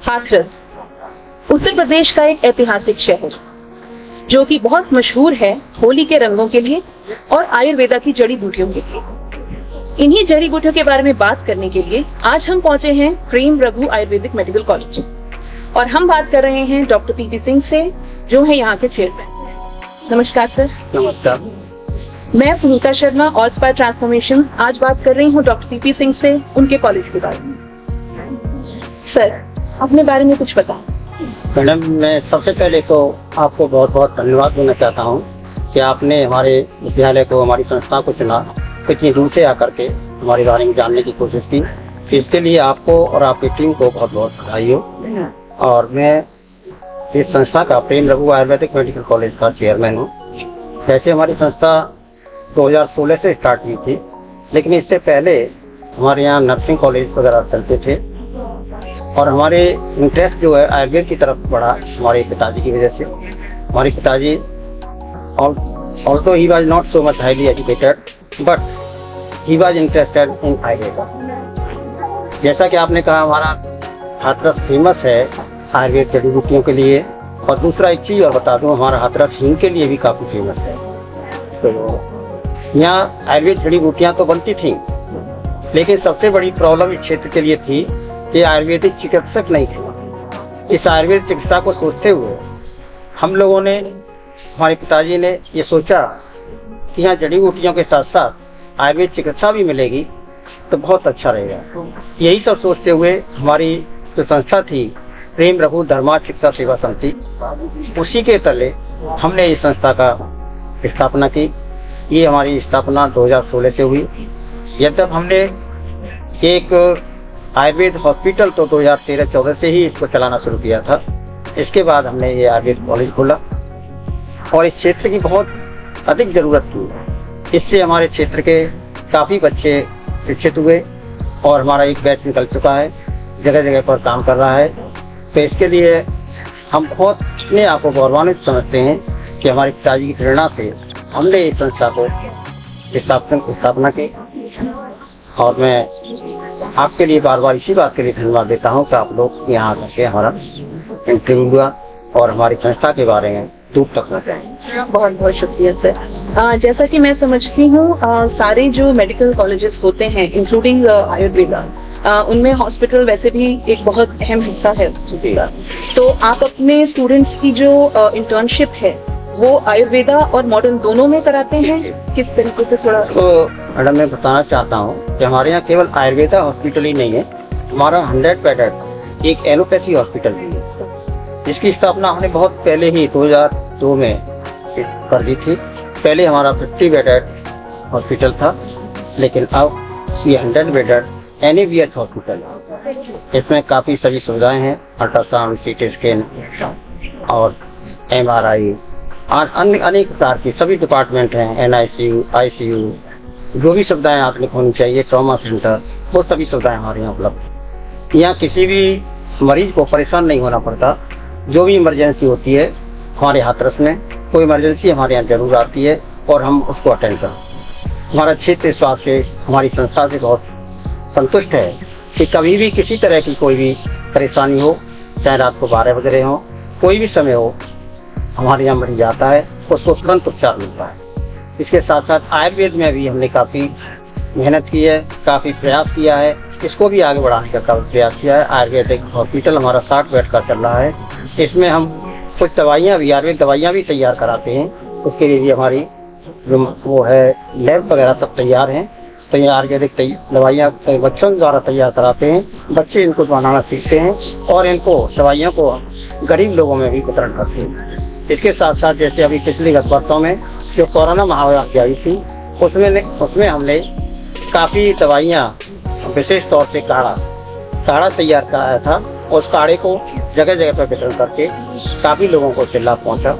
हाथरस उत्तर प्रदेश का एक ऐतिहासिक शहर जो कि बहुत मशहूर है होली के रंगों के लिए और आयुर्वेदा की जड़ी बूटियों के लिए। इन्हीं जड़ी बूटियों के बारे में बात करने के लिए आज हम पहुंचे हैं प्रेम रघु आयुर्वेदिक मेडिकल कॉलेज और हम बात कर रहे हैं डॉक्टर पीपी सिंह से, जो है यहाँ के चेयरमैन। नमस्कार सर। नमस्कार। मैं पुनीता शर्मा और स्पायर ट्रांसफॉर्मेशन आज बात कर रही हूँ डॉक्टर पीपी सिंह से, उनके कॉलेज के बारे में। सर, अपने बारे में कुछ बताएं। मैडम, मैं सबसे पहले तो आपको बहुत बहुत धन्यवाद देना चाहता हूँ कि आपने हमारे विद्यालय को, हमारी संस्था को चुना, इतनी दूर से आकर के हमारे बारे में जानने की कोशिश की। इसके लिए आपको और आपकी टीम को बहुत बहुत बधाई हो। और मैं इस संस्था का प्रेम रघु आयुर्वेदिक मेडिकल कॉलेज का चेयरमैन हूँ। वैसे हमारी संस्था 2016 से स्टार्ट हुई थी, लेकिन इससे पहले हमारे यहाँ नर्सिंग कॉलेज वगैरह चलते थे और हमारे इंटरेस्ट जो है आयुर्वेद की तरफ बढ़ा हमारे पिताजी की वजह से। हमारे पिताजी also he was not so much highly educated but he was interested in Ayurveda. जैसा कि आपने कहा, हमारा हाथरस फेमस है आयुर्वेद जड़ी बूटियों के लिए, और दूसरा एक चीज़ और बता दूं, हमारा हाथरस हींग के लिए भी काफ़ी फेमस है। तो यहाँ आयुर्वेद जड़ी बूटियाँ तो बनती थीं, लेकिन सबसे बड़ी प्रॉब्लम इस क्षेत्र के लिए थी कि आयुर्वेदिक चिकित्सक नहीं थे। इस आयुर्वेद चिकित्सा को सोचते हुए हम लोगों ने, हमारे पिताजी ने ये सोचा कि यहाँ जड़ी बूटियों के साथ साथ आयुर्वेद चिकित्सा भी मिलेगी तो बहुत अच्छा रहेगा। यही सब सोचते हुए हमारी जो संस्था थी प्रेम रघु धर्मा चिकित्सा सेवा समिति, उसी के तले हमने इस संस्था का स्थापना की। ये हमारी स्थापना 2016 से हुई। यद्यप हमने एक आयुर्वेद हॉस्पिटल तो 2013-14 से ही इसको चलाना शुरू किया था। इसके बाद हमने ये आयुर्वेद कॉलेज खोला और इस क्षेत्र की बहुत अधिक ज़रूरत थी। इससे हमारे क्षेत्र के काफ़ी बच्चे शिक्षित हुए और हमारा एक बैच निकल चुका है, जगह जगह पर काम कर रहा है। तो इसके लिए हम बहुत अपने आप को गौरवान्वित समझते हैं कि हमारे पिताजी की प्रेरणा से हमने इस संस्था को स्थापना की। और मैं आपके लिए बार बार इसी बात के लिए धन्यवाद देता हूँ कि आप लोग यहाँ आकर के हमारा इंटरव्यू हुआ और हमारी संस्था के बारे में दूर तक बताएं। बहुत बहुत शुक्रिया सर। जैसा कि मैं समझती हूँ, सारे जो मेडिकल कॉलेजेस होते हैं इंक्लूडिंग आयुर्वेदा, उनमें हॉस्पिटल वैसे भी एक बहुत अहम हिस्सा है। तो आप अपने स्टूडेंट्स की जो इंटर्नशिप है वो आयुर्वेदा और मॉडर्न दोनों में कराते हैं, किस तरीके से? थोड़ा तो मैडम, मैं बताना चाहता हूँ कि हमारे यहाँ केवल आयुर्वेदा हॉस्पिटल ही नहीं है, हमारा 100 बेडेड एक एलोपैथी हॉस्पिटल भी है, जिसकी स्थापना हमने बहुत पहले ही 2002 में कर दी थी। पहले हमारा 50 बेडेड हॉस्पिटल था, लेकिन अब ये 100 बेडेड NABH हॉस्पिटल है। इसमें काफ़ी सभी सुविधाएं हैं, अल्ट्रासाउंड, CT स्कैन और MRI और अन्य अनेक प्रकार की सभी डिपार्टमेंट हैं, NICU, ICU, जो भी सुविधाएं आपने होनी चाहिए, ट्रॉमा सेंटर, वो सभी सुविधाएं हमारे यहाँ उपलब्ध। यहाँ किसी भी मरीज को परेशान नहीं होना पड़ता। जो भी इमरजेंसी होती है हमारे हाथरस में, कोई इमरजेंसी हमारे यहाँ जरूर आती है और हम उसको अटेंड करते। हमारा क्षेत्र स्वास्थ्य हमारी संस्था से बहुत संतुष्ट है कि कभी भी किसी तरह की कोई भी परेशानी हो, चाहे रात को 12 बज रहे हो, कोई भी समय हो, हमारे यहाँ मरीज आता है, उसको तुरंत उपचार मिलता है। इसके साथ साथ आयुर्वेद में भी हमने काफ़ी मेहनत की है, काफ़ी प्रयास किया है, इसको भी आगे बढ़ाने का काफ़ी प्रयास किया है। आयुर्वेदिक हॉस्पिटल हमारा 60 बेड का चल रहा है। इसमें हम कुछ दवाइयाँ भी, आयुर्वेद दवाइयाँ भी तैयार कराते हैं। उसके लिए भी हमारी जो वो है लैब वगैरह सब तैयार हैं। तो ये आयुर्वेदिक दवाइयाँ बच्चों द्वारा तैयार कराते हैं, बच्चे इनको बनाना सीखते हैं और इनको दवाइयों को गरीब लोगों में भी वितरण करते हैं। इसके साथ साथ जैसे अभी पिछले वर्षों में जो कोरोना महामारी आई थी, उसमें हमने काफ़ी दवाइयाँ, विशेष तौर से काढ़ा तैयार कराया था। उस काढ़े को जगह जगह पर वितरण करके काफ़ी लोगों को इससे लाभ पहुँचा।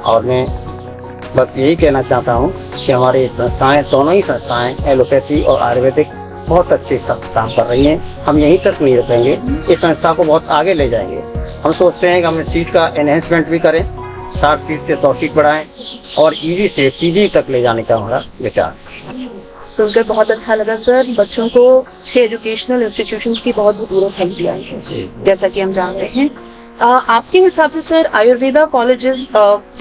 और मैं बस यही कहना चाहता हूँ कि हमारी संस्थाएं, दोनों ही संस्थाएं एलोपैथी और आयुर्वेदिक बहुत अच्छे काम कर रही हैं। हम यहीं तक नहीं रुकेंगे, इस संस्था को बहुत आगे ले जाएंगे। हम सोचते हैं कि हम सीट का एनहेंसमेंट भी करें, 60 सीट से 100 सीट बढ़ाएं और ED से PG तक ले जाने का हमारा विचार। सुनकर बहुत अच्छा लगा सर। बच्चों को एजुकेशनल इंस्टीट्यूशंस की बहुत जरूरत है, जैसा कि हम जानते हैं। आपके हिसाब से सर आयुर्वेदा कॉलेजेस,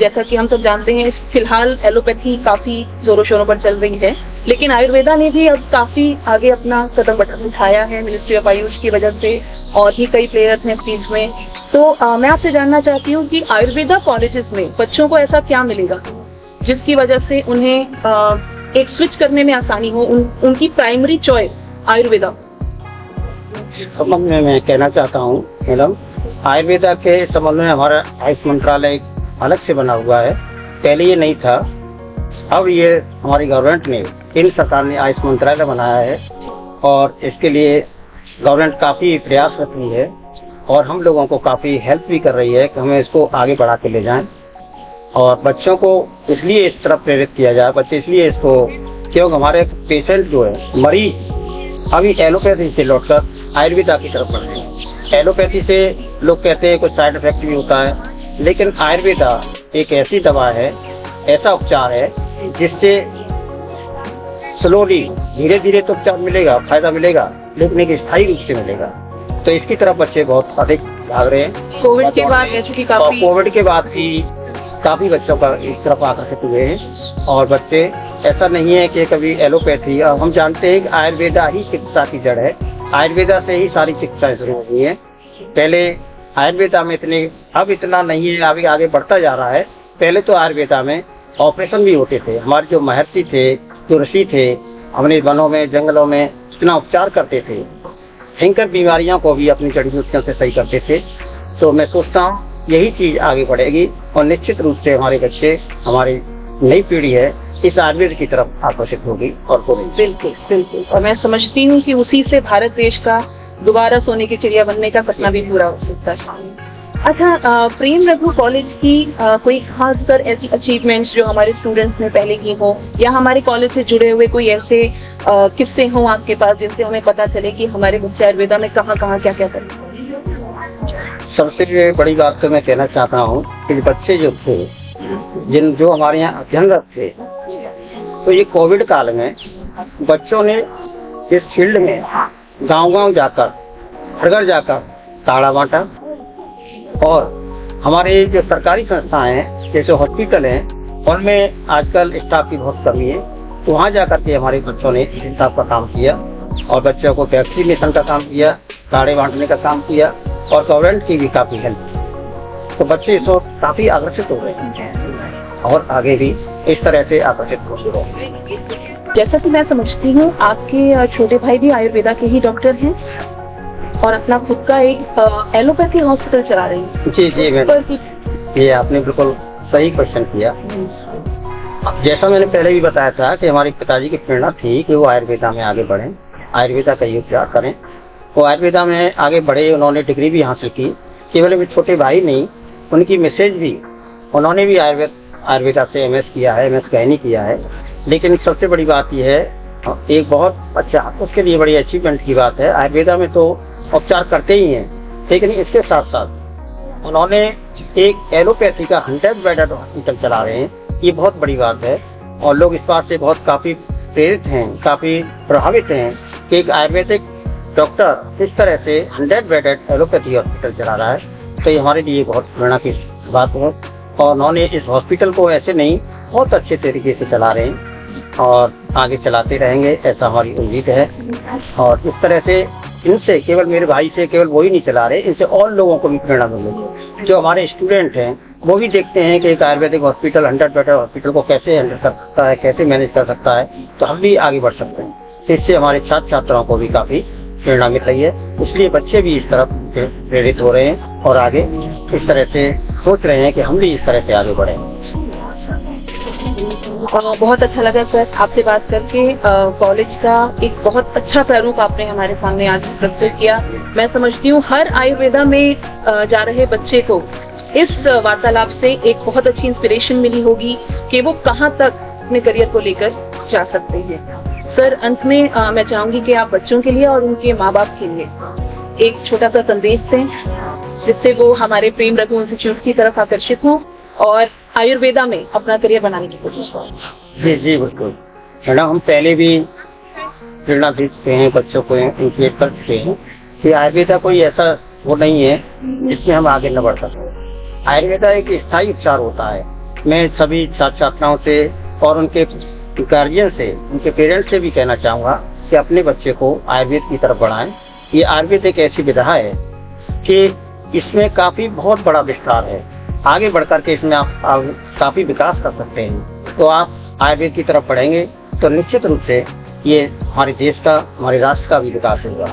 जैसा कि हम सब जानते हैं फिलहाल एलोपैथी काफी जोरों शोरों पर चल रही है, लेकिन आयुर्वेदा ने भी अब काफी आगे अपना कदम उठाया है मिनिस्ट्री ऑफ आयुष की वजह से, और भी कई प्लेयर्स हैं इस चीज में। तो मैं आपसे जानना चाहती हूँ कि आयुर्वेदा कॉलेजेस में बच्चों को ऐसा क्या मिलेगा जिसकी वजह से उन्हें एक स्विच करने में आसानी हो, उनकी प्राइमरी चॉइस आयुर्वेदा। संबंध में मैं कहना चाहता हूँ मैडम, आयुर्वेदा के संबंध में हमारा आयुष मंत्रालय अलग से बना हुआ है। पहले ये नहीं था, अब ये हमारी गवर्नमेंट ने, केंद्र सरकार ने आयुष मंत्रालय बनाया है और इसके लिए गवर्नमेंट काफ़ी प्रयासरत हुई है और हम लोगों को काफ़ी हेल्प भी कर रही है कि हमें इसको आगे बढ़ा के ले जाएं। और बच्चों को इसलिए इस तरफ प्रेरित किया जाए, बच्चे इसलिए इसको, क्योंकि हमारे पेशेंट जो है मरीज अभी एलोपैथी से लौटकर आयुर्वेदा की तरफ बढ़ रहे हैं। एलोपैथी से लोग कहते हैं कुछ साइड इफेक्ट भी होता है, लेकिन आयुर्वेदा एक ऐसी दवा है, ऐसा उपचार है जिससे स्लोली, धीरे धीरे तो उपचार मिलेगा, फायदा मिलेगा, लेकिन एक स्थायी रूप से मिलेगा। तो इसकी तरफ बच्चे बहुत अधिक भाग रहे हैं। कोविड के बाद ऐसी काफी, कोविड के बाद भी काफी बच्चों का इस तरफ आकर्षित हुए हैं। और बच्चे, ऐसा नहीं है कि कभी एलोपैथी, अब हम जानते हैं कि आयुर्वेदा ही चिकित्सा की जड़ है, आयुर्वेदा से ही सारी चिकित्साएं शुरू हुई है। पहले आयुर्वेदा में इतने, अब इतना नहीं है, अभी आगे बढ़ता जा रहा है। पहले तो आयुर्वेदा में ऑपरेशन भी होते थे। हमारे जो महर्षि थे, जो ऋषि थे, अपने वनों में, जंगलों में इतना उपचार करते थे, भयंकर बीमारियों को भी अपनी जड़ी बूटियों से सही करते थे। तो मैं सोचता हूँ यही चीज आगे बढ़ेगी और निश्चित रूप से हमारे बच्चे, हमारी नई पीढ़ी है, इस आयुर्वेद की तरफ आकर्षित होगी। और बिल्कुल बिल्कुल, और मैं समझती हूँ कि उसी से भारत देश का दोबारा सोने की चिड़िया बनने का सपना भी पूरा हो सकता है। अच्छा, प्रेम रघु कॉलेज की कोई खास कर ऐसी अचीवमेंट्स जो हमारे स्टूडेंट्स ने पहले की हो, या हमारे कॉलेज से जुड़े हुए कोई ऐसे किस्से हों आपके पास जिनसे हमें पता चले कि हमारे बच्चे आयुर्वेदा में कहाँ कहाँ क्या क्या करें? सबसे बड़ी बात तो मैं कहना चाहता हूँ कि बच्चे जो थे, जो हमारे यहाँ अध्ययनरत थे, तो ये कोविड काल में बच्चों ने इस फील्ड में गांव-गांव जाकर, घर-घर जाकर ताड़ा बांटा। और हमारे जो सरकारी संस्थाएं हैं, जैसे हॉस्पिटल हैं, उनमें आजकल स्टाफ की बहुत कमी है, तो वहाँ जाकर के हमारे बच्चों ने स्टाफ का काम किया और बच्चों को वैक्सीनेशन का काम किया, ताड़े बांटने का काम किया और गवर्नमेंट की भी काफ़ी हेल्प की। तो बच्चे इस वक्त काफ़ी आकर्षित हो गए हैं और आगे भी इस तरह से आकर्षित होते रहेंगे। जैसा कि मैं समझती हूँ आपके छोटे भाई भी आयुर्वेदा के ही डॉक्टर हैं और अपना खुद का एक एलोपैथी हॉस्पिटल चला रहे हैं। जी जी मैडम, ये आपने बिल्कुल सही क्वेश्चन किया। जैसा मैंने पहले भी बताया था कि हमारे पिताजी की प्रेरणा थी कि वो आयुर्वेदा में आगे बढ़ें, आयुर्वेदा का ही उपचार करें। वो आयुर्वेदा में आगे बढ़े, उन्होंने डिग्री भी हासिल की। केवल मेरे छोटे भाई नहीं, उनकी मिसेज भी, उन्होंने भी आयुर्वेदा से एमएस किया है, एमएस कहनी किया है। लेकिन सबसे बड़ी बात यह है, एक बहुत अच्छा, उसके लिए बड़ी अचीवमेंट की बात है, आयुर्वेदा में तो उपचार करते ही हैं, लेकिन इसके साथ साथ उन्होंने एक एलोपैथी का 100 बेडेड हॉस्पिटल चला रहे हैं। ये बहुत बड़ी बात है और लोग इस बात से बहुत काफ़ी प्रेरित हैं, काफ़ी प्रभावित हैं कि एक आयुर्वेदिक डॉक्टर इस तरह से 100 बेडेड एलोपैथी हॉस्पिटल चला रहा है। तो ये हमारे लिए बहुत प्रेरणा की बात है और उन्होंने इस हॉस्पिटल को ऐसे नहीं, बहुत अच्छे तरीके से चला रहे हैं और आगे चलाते रहेंगे, ऐसा हमारी उम्मीद है। और इस तरह से इनसे, केवल मेरे भाई से केवल वही नहीं चला रहे, इनसे और लोगों को भी प्रेरणा मिलेगी। जो हमारे स्टूडेंट हैं वो भी देखते हैं कि एक आयुर्वेदिक हॉस्पिटल 100 बेडेड हॉस्पिटल को कैसे हैंडल कर सकता है, कैसे मैनेज कर सकता है, तो हम भी आगे बढ़ सकते हैं। इससे हमारे छात्र छात्राओं को भी काफ़ी प्रेरणा मिल रही है, इसलिए बच्चे भी इस तरफ प्रेरित हो रहे हैं और आगे इस तरह से सोच रहे हैं कि हम भी इस तरह से आगे बढ़ें। बहुत अच्छा लगा सर आपसे बात करके। कॉलेज का एक बहुत अच्छा प्रारूप आपने हमारे सामने आज प्रस्तुत किया। मैं समझती हूँ हर आयुर्वेदा में जा रहे बच्चे को इस वार्तालाप से एक बहुत अच्छी इंस्पिरेशन मिली होगी कि वो कहाँ तक अपने करियर को लेकर जा सकते हैं। सर, अंत में मैं चाहूंगी कि आप बच्चों के लिए और उनके माँ बाप के लिए एक छोटा सा संदेश दें जिससे वो हमारे प्रेम रघु इंस्टीट्यूट की तरफ आकर्षित हों और आयुर्वेदा में अपना करियर बनाने की कोशिश करें। जी जी बिल्कुल मैडम, हम पहले भी प्रेरणा दे चुके हैं, बच्चों को इंक्रिएट कर चुके हैं कि आयुर्वेदा कोई ऐसा वो नहीं है जिसमें हम आगे न बढ़ सकते। आयुर्वेदा एक स्थायी उपचार होता है। मैं सभी छात्र छात्राओं से और उनके गार्जियन से, उनके पेरेंट्स से भी कहना चाहूँगा कि अपने बच्चे को आयुर्वेद की तरफ बढ़ाएं। ये आयुर्वेद एक ऐसी विधा है कि इसमें काफ़ी बहुत बड़ा विस्तार है। आगे बढ़ कर के इसमें आप काफ़ी विकास कर सकते हैं। तो आप आयुर्वेद की तरफ बढ़ेंगे तो निश्चित रूप से ये हमारे देश का, हमारे राष्ट्र का भी विकास होगा।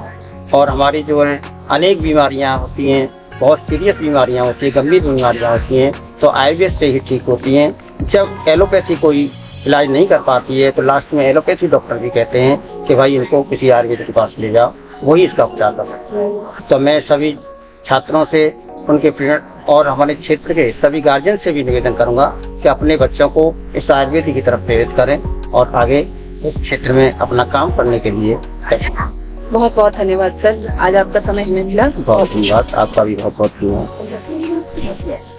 और हमारी जो है अनेक बीमारियाँ होती हैं, बहुत सीरियस बीमारियाँ होती हैं, गंभीर बीमारियाँ होती हैं, तो आयुर्वेद से ही ठीक होती हैं। जब एलोपैथी कोई इलाज नहीं कर पाती है तो लास्ट में एलोपैथी डॉक्टर भी कहते हैं कि भाई इनको किसी आयुर्वेद के पास ले जाओ, वही इसका उपचार कर सकते हैं। तो मैं सभी छात्रों से, उनके पेरेंट्स और हमारे क्षेत्र के सभी गार्जियन से भी निवेदन करूंगा कि अपने बच्चों को इस आयुर्वेद की तरफ प्रेरित करें और आगे इस क्षेत्र में अपना काम करने के लिए करें। बहुत बहुत धन्यवाद सर, आज आपका समय हमें मिला। बहुत धन्यवाद, आपका भी बहुत बहुत धन्यवाद।